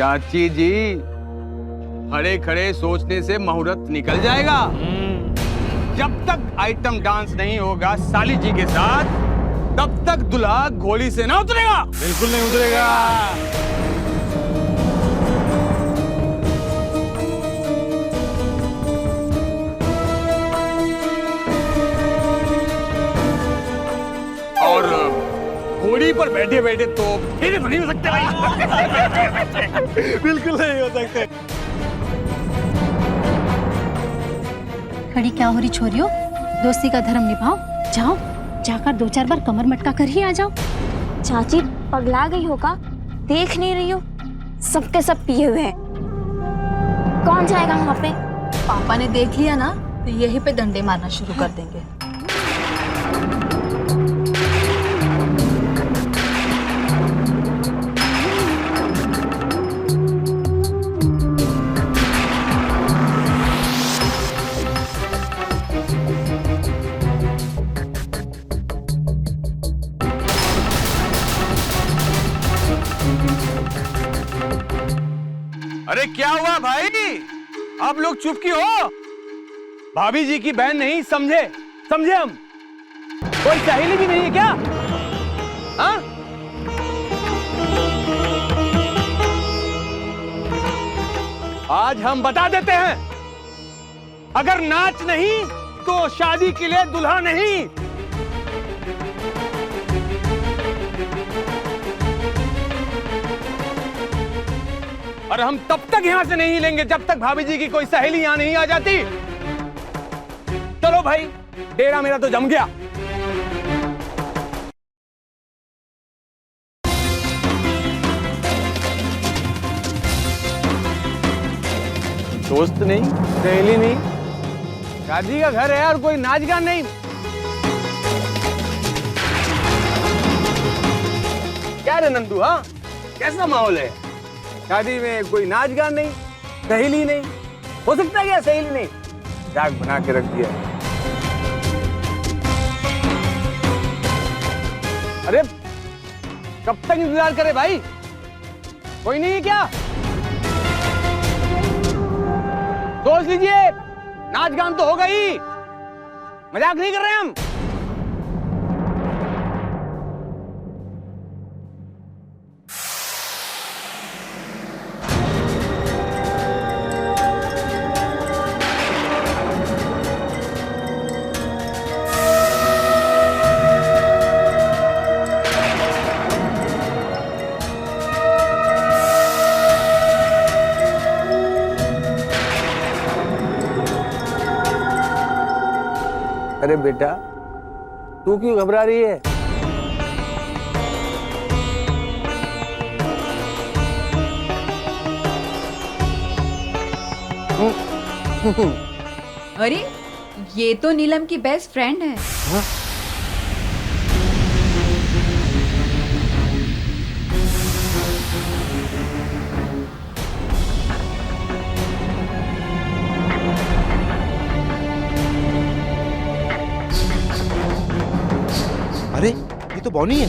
चाची जी, खड़े खड़े सोचने से मुहूर्त निकल जाएगा। जब तक आइटम डांस नहीं होगा साली जी के साथ, तब तक दूल्हा घोड़ी से ना उतरेगा। बिल्कुल नहीं उतरेगा। और घोड़ी पर बैठे बैठे तो फिर नहीं हो सकते भाई। बिल्कुल नहीं हो सकते। खड़ी क्या हो रही छोरियों, दोस्ती का धर्म निभाओ। जाओ, जाकर 2-4 बार कमर मटका कर ही आ जाओ। चाची पगला गई होगा, देख नहीं रही हो सबके सब पिए हुए हैं। कौन जाएगा वहाँ पे? पापा ने देख लिया ना तो यहीं पे डंडे मारना शुरू कर देंगे। अरे क्या हुआ भाई, आप लोग चुप क्यों हो? भाभी जी की बहन नहीं समझे? समझे हम? कोई सहेली भी नहीं है क्या? हाँ? आज हम बता देते हैं, अगर नाच नहीं तो शादी के लिए दुल्हा नहीं। और हम तब तक यहां से नहीं हिलेंगे जब तक भाभी जी की कोई सहेली यहां नहीं आ जाती। चलो भाई, डेरा मेरा तो जम गया। दोस्त नहीं, सहेली नहीं, शादी का घर है और कोई नाच गान नहीं। क्या रे नंदू, हाँ कैसा माहौल है? शादी में कोई नाच गान नहीं, सहेली नहीं। हो सकता है क्या सहेली नहीं? जाग बना के रख दिया। अरे कब तक इंतजार करे भाई? कोई नहीं है क्या? सोच लीजिए, नाच गान तो होगा ही, मजाक नहीं कर रहे हम। अरे बेटा, तू क्यों घबरा रही है? अरे ये तो नीलम की बेस्ट फ्रेंड है। हाँ? अरे ये तो बॉनी है।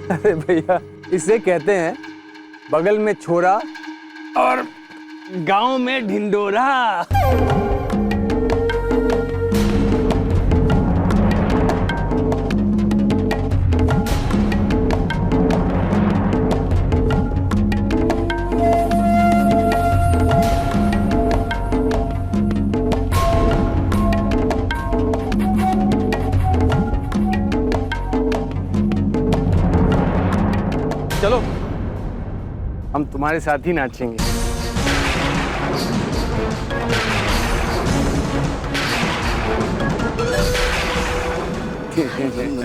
अरे भैया, इसे कहते हैं बगल में छोरा और गांव में ढिंडोरा। चलो, हम तुम्हारे साथ ही नाचेंगे।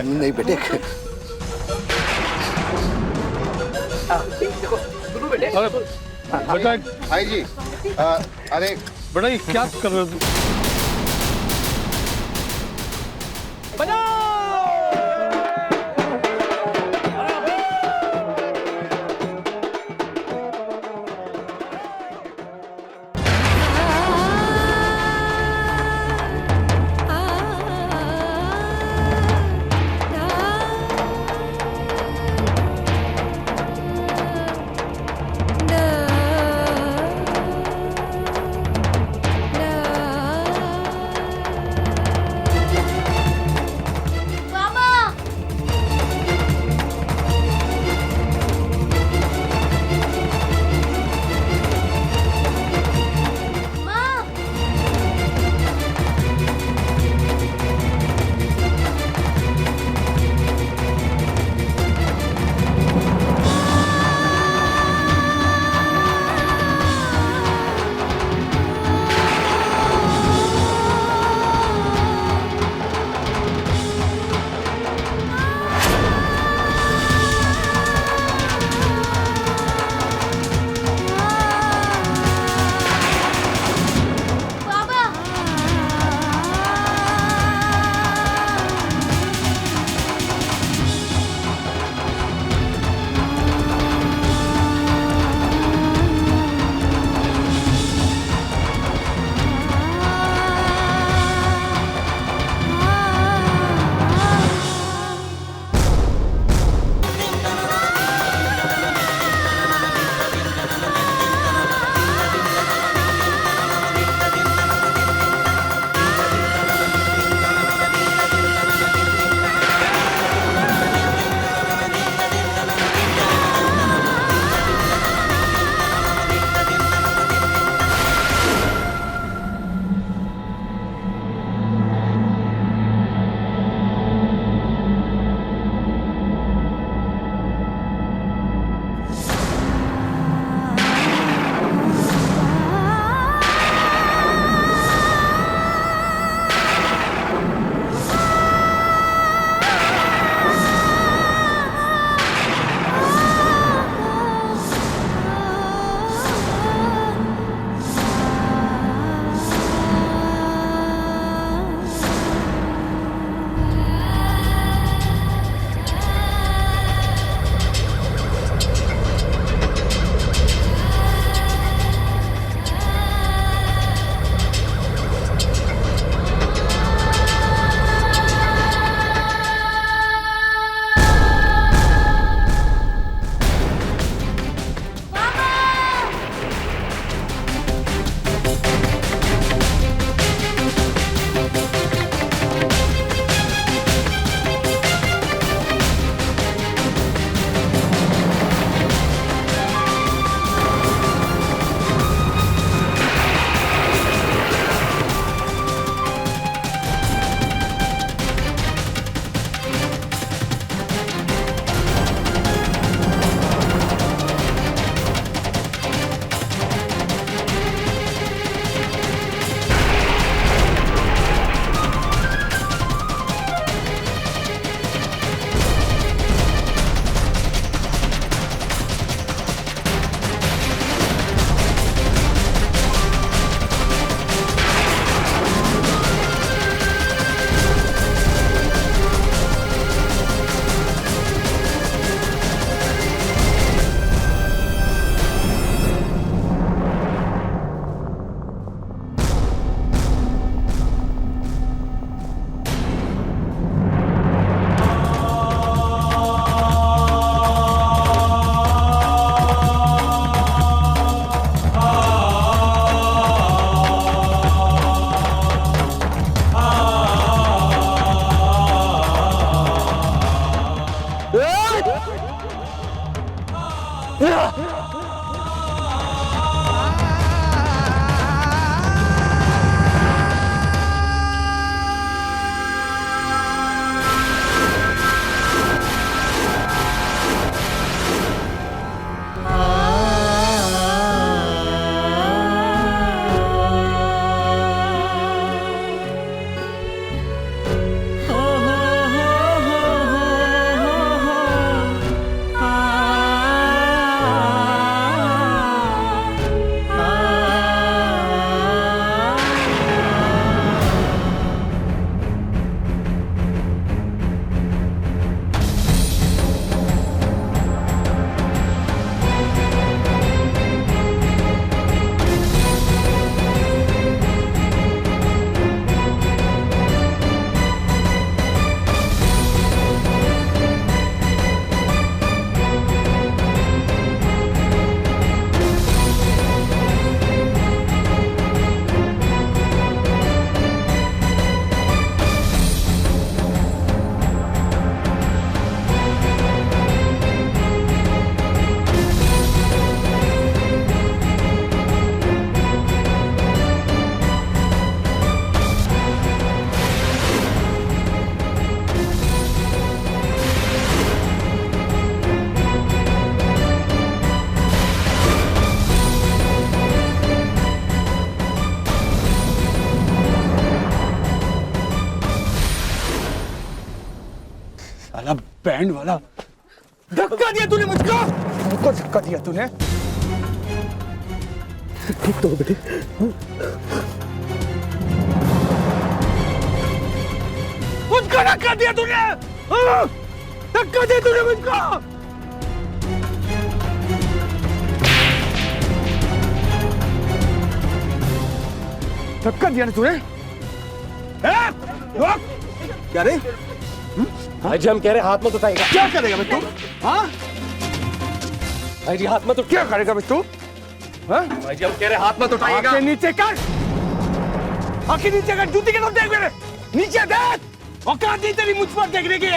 नहीं बेटे। बेटा भाई जी, अरे बेटा ये क्या कर रहे हो तुम? साला बैंड वाला, धक्का दिया तूने मुझको। मुझको धक्का दिया तूने। ठीक तो बेटे। मुझको धक्का दिया तूने। धक्का दिया तूने मुझको। धक्का दिया ना तूने। क्या रे? भाई जी हम कह रहे हाथ मत उठाएगा। क्या करेगा बे तू? हाँ? भाई जी हाथ मत उठ। क्या करेगा बे तू? हाँ? भाई जी हम कह रहे हाथ मत उठाएगा। आंखें नीचे कर। आंखें नीचे कर। जूती के तरफ देख मेरे। नीचे देख। औकात नहीं तेरी मुझ पर देखने की।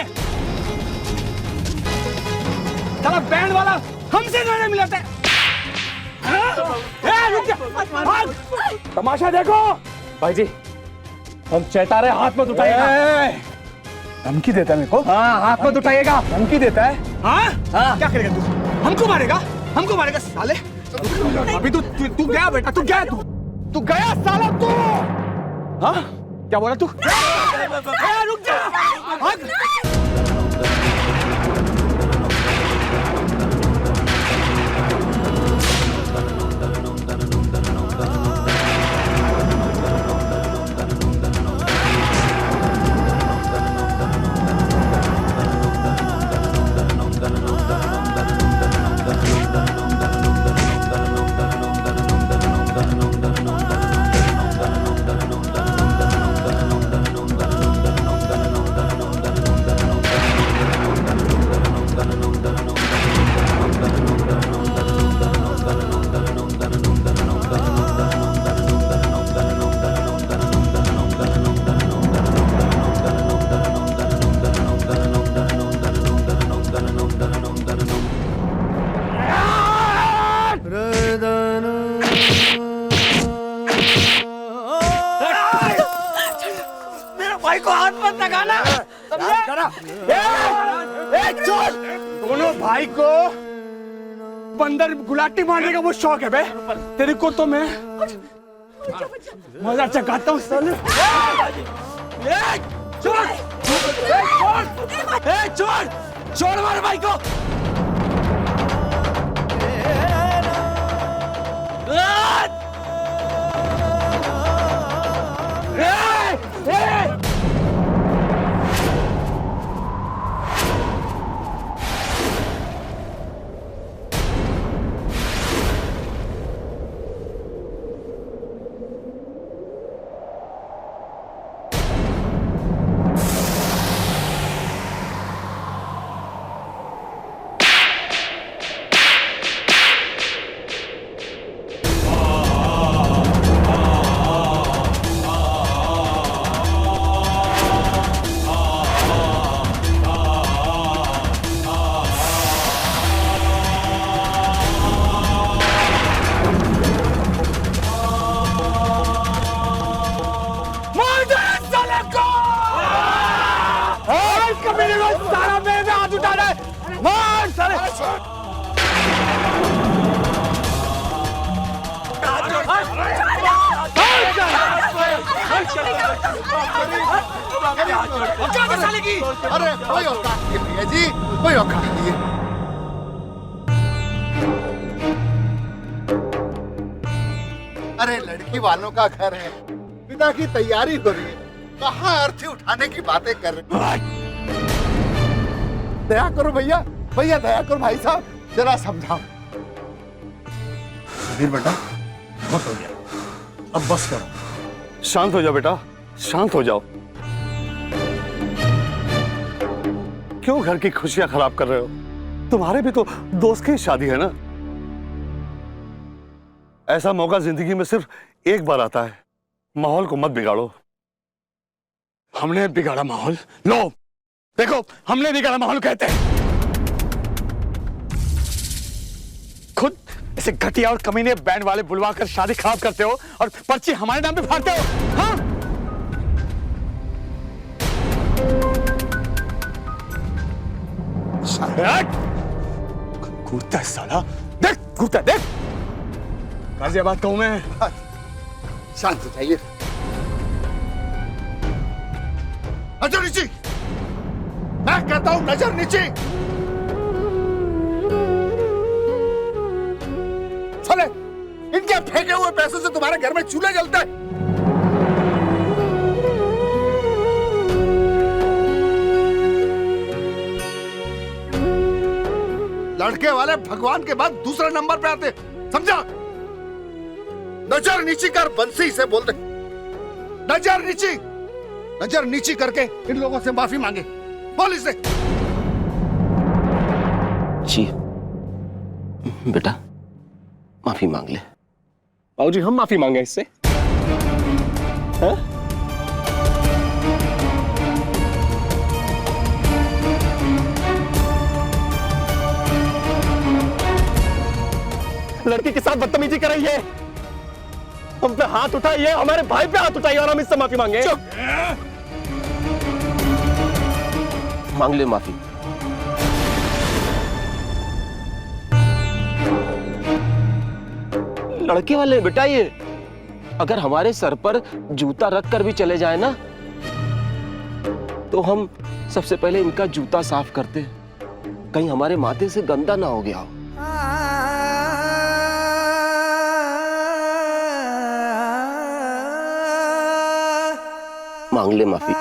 साला बैंड वाला हमसे गाने मिलाते हैं। हाँ? रुक जा। भाग। तमाशा देखो। भाई जी हम चेता रहे हाथ मत उठाएगा। धमकी देता है मेरे को। हाँ हाथ मत उठाइएगा। धमकी देता है। हाँ? हाँ। क्या करेगा तू? हमको मारेगा? हमको मारेगा साले? अभी तू गया बेटा, तू गया साला तू। हाँ? क्या बोला तू? रुक जा। भाग। भाई को हाथ मत लगाना। दोनों भाई को बंदर गुलाटी मारने का वो शौक है बे। तेरे को तो मैं मजा चखाता हूँ साले। छोड़ मार भाई को। औकात साले की। अरे कोई औकात नहीं है भैया जी, कोई औकात नहीं है। अरे लड़की वालों का घर है, पिता की तैयारी हो रही है, कहाँ अर्थी उठाने की बातें कर रहे हैं। दया करो भैया, भैया दया करो भाई साहब, जरा समझाओ। वीर बेटा बहुत हो गया, अब बस करो। शांत हो जाओ बेटा, शांत हो जाओ। क्यों घर की खुशियां खराब कर रहे हो? तुम्हारे भी तो दोस्त की शादी है ना। ऐसा मौका जिंदगी में सिर्फ एक बार आता है, माहौल को मत बिगाड़ो। हमने बिगाड़ा माहौल? लो देखो, हमने बिगाड़ा माहौल कहते हैं। खुद ऐसे घटिया और कमीने बैंड वाले बुलवा कर शादी खराब करते हो और पर्ची हमारे नाम पे फाड़ते हो। हाँ? कूदता है साला, देख कूदता, देख। गाजियाबाद कहूं मैं। शांत हो जाइए। नजर नीचे, मैं कहता हूं नजर नीचे। चले, इनके फेंके हुए पैसों से तुम्हारे घर में चूल्हे जलते हैं। लड़के वाले भगवान के बाद दूसरे नंबर पे आते, समझा? नजर नीची कर, बंसी से बोलते। नजर नीची, नजर नीची करके इन लोगों से माफी मांगे, बोल इसे। जी बेटा माफी मांग ले। बाबूजी हम माफी मांगे इससे? है? लड़की के साथ बदतमीजी कर रही है, हम पे हाथ उठाइए, हमारे भाई पे हाथ उठाइए और हम इससे माफी मांगे। मांग ले माफी। लड़के वाले बेटा ये, अगर हमारे सर पर जूता रख कर भी चले जाए ना, तो हम सबसे पहले इनका जूता साफ करते, कहीं हमारे माथे से गंदा ना हो गया हो। मांग ले माफी।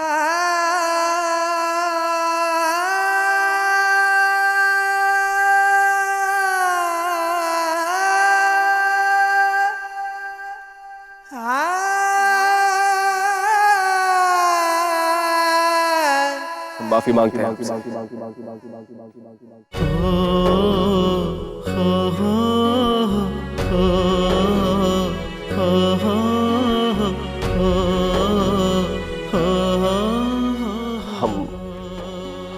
माफी मांगते हैं।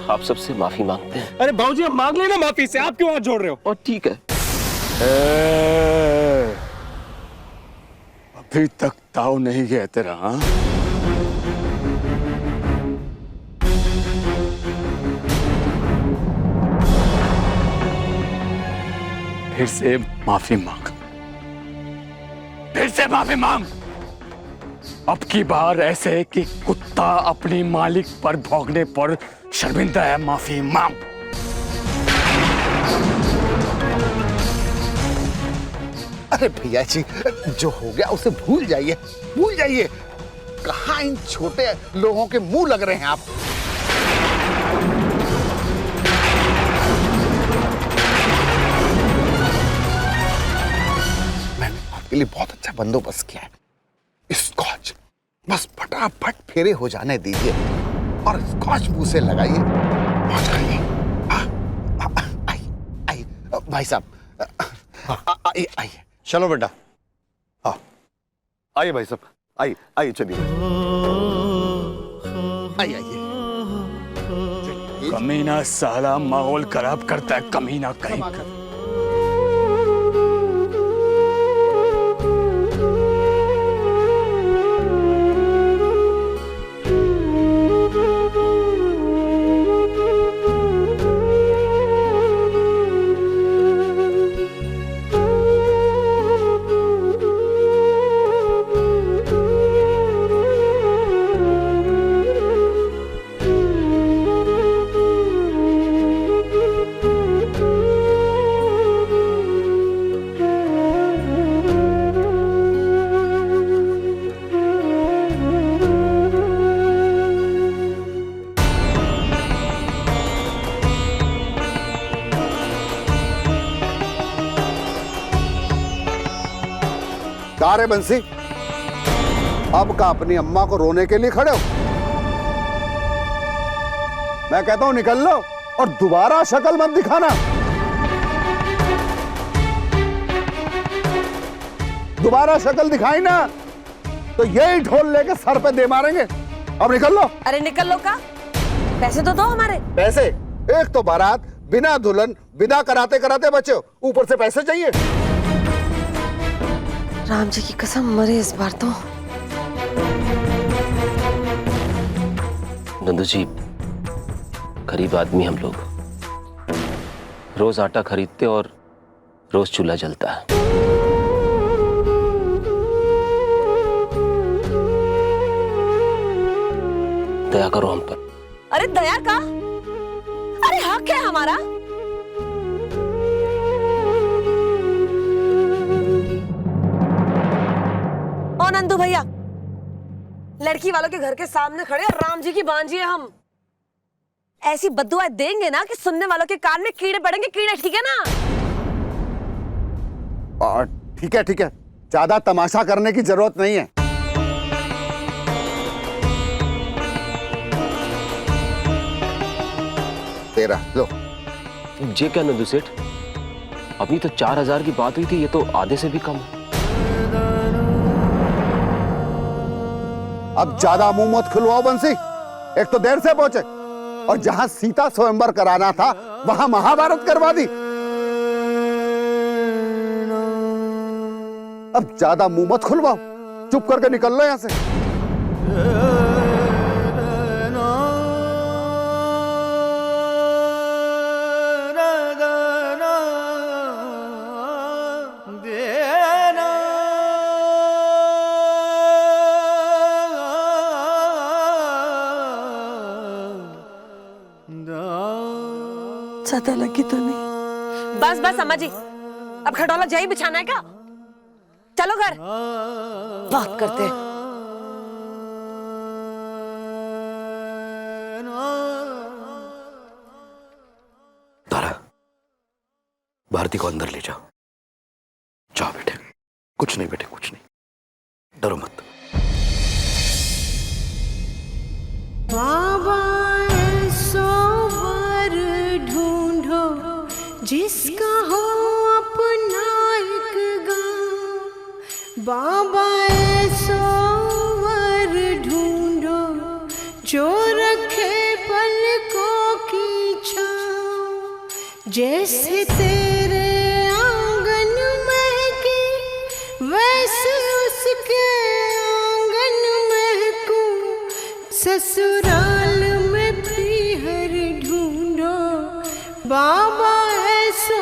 आप सबसे माफी मांगते हैं। अरे बाबूजी आप मांग लेना माफी से, आप क्यों हाथ जोड़ रहे हो? और ठीक है। अभी तक ताव नहीं गया तेरा? हाँ? फिर से माफी मांग, फिर से माफी मांग। अब की बार ऐसे कि कुत्ता अपनी मालिक पर भौंकने पर शर्मिंदा है, माफी मांग। अरे भैया जी, जो हो गया उसे भूल जाइए, भूल जाइए। कहाँ इन छोटे लोगों के मुंह लग रहे हैं आप? मैंने आपके लिए बहुत अच्छा बंदोबस्त किया है। स्कॉच बस फटाफट फेरे हो जाने दीजिए और स्कॉच मुंह से लगाइए, पहुंच जाइए। आइए भाई साहब, आइए आइए। चलो बेटा, हाँ आइए भाई साहब, आइए आइए, चलिए आइए आइए। कमीना साला माहौल खराब करता है, कमीना कहीं का। कहा रे बंसी, अब का अपनी अम्मा को रोने के लिए खड़े हो? मैं कहता हूं निकल लो और दोबारा शक्ल मत दिखाना। दोबारा शक्ल दिखाई ना तो यही ढोल लेके सर पे दे मारेंगे। अब निकल लो। अरे निकल लो का? पैसे तो दो हमारे। पैसे? एक तो बारात बिना दुल्हन विदा कराते कराते बचे हो, ऊपर से पैसे चाहिए। राम जी की कसम मरे इस बार तो। नंदू जी, गरीब आदमी हम लोग, रोज आटा खरीदते और रोज चूल्हा जलता है। दया करो हम पर। अरे दया का? अरे हक है हमारा। ओ नंदू भैया, लड़की वालों के घर के सामने खड़े राम जी की बांझी है हम। ऐसी बद्दुआएं देंगे ना कि सुनने वालों के कान में कीड़े पड़ेंगे, कीड़े, ठीक है ना? ठीक है ठीक है, ज्यादा तमाशा करने की जरूरत नहीं है। तेरा लो। ये क्या नंदू सेठ, अभी तो 4000 की बात हुई थी, ये तो आधे से भी कम है। अब ज्यादा मुंह मत खुलवाओ बंसी, एक तो देर से पहुंचे और जहां सीता स्वयंवर कराना था वहां महाभारत करवा दी। अब ज्यादा मुंह मत खुलवाओ, चुप करके निकल लो यहां से। ज्यादा लगी तो नहीं? बस बस अम्मा जी, अब खटोला जाई बिछाना है क्या? चलो घर, बात करते हैं। तारा, भारती को अंदर ले जाओ। जाओ बेटे। कुछ नहीं बेटे, कुछ नहीं, डरो मत। बाबा ऐसो वर ढूंढो जिसका हो अपना एक गाँव। बाबा ऐसो वर ढूंढो जो रखे पलकों की छाँव। जैसे तेरे आंगन महके वैसे उसके आंगन महकूं। ससुराल में भी हर ढूंढो बाबा ऐसो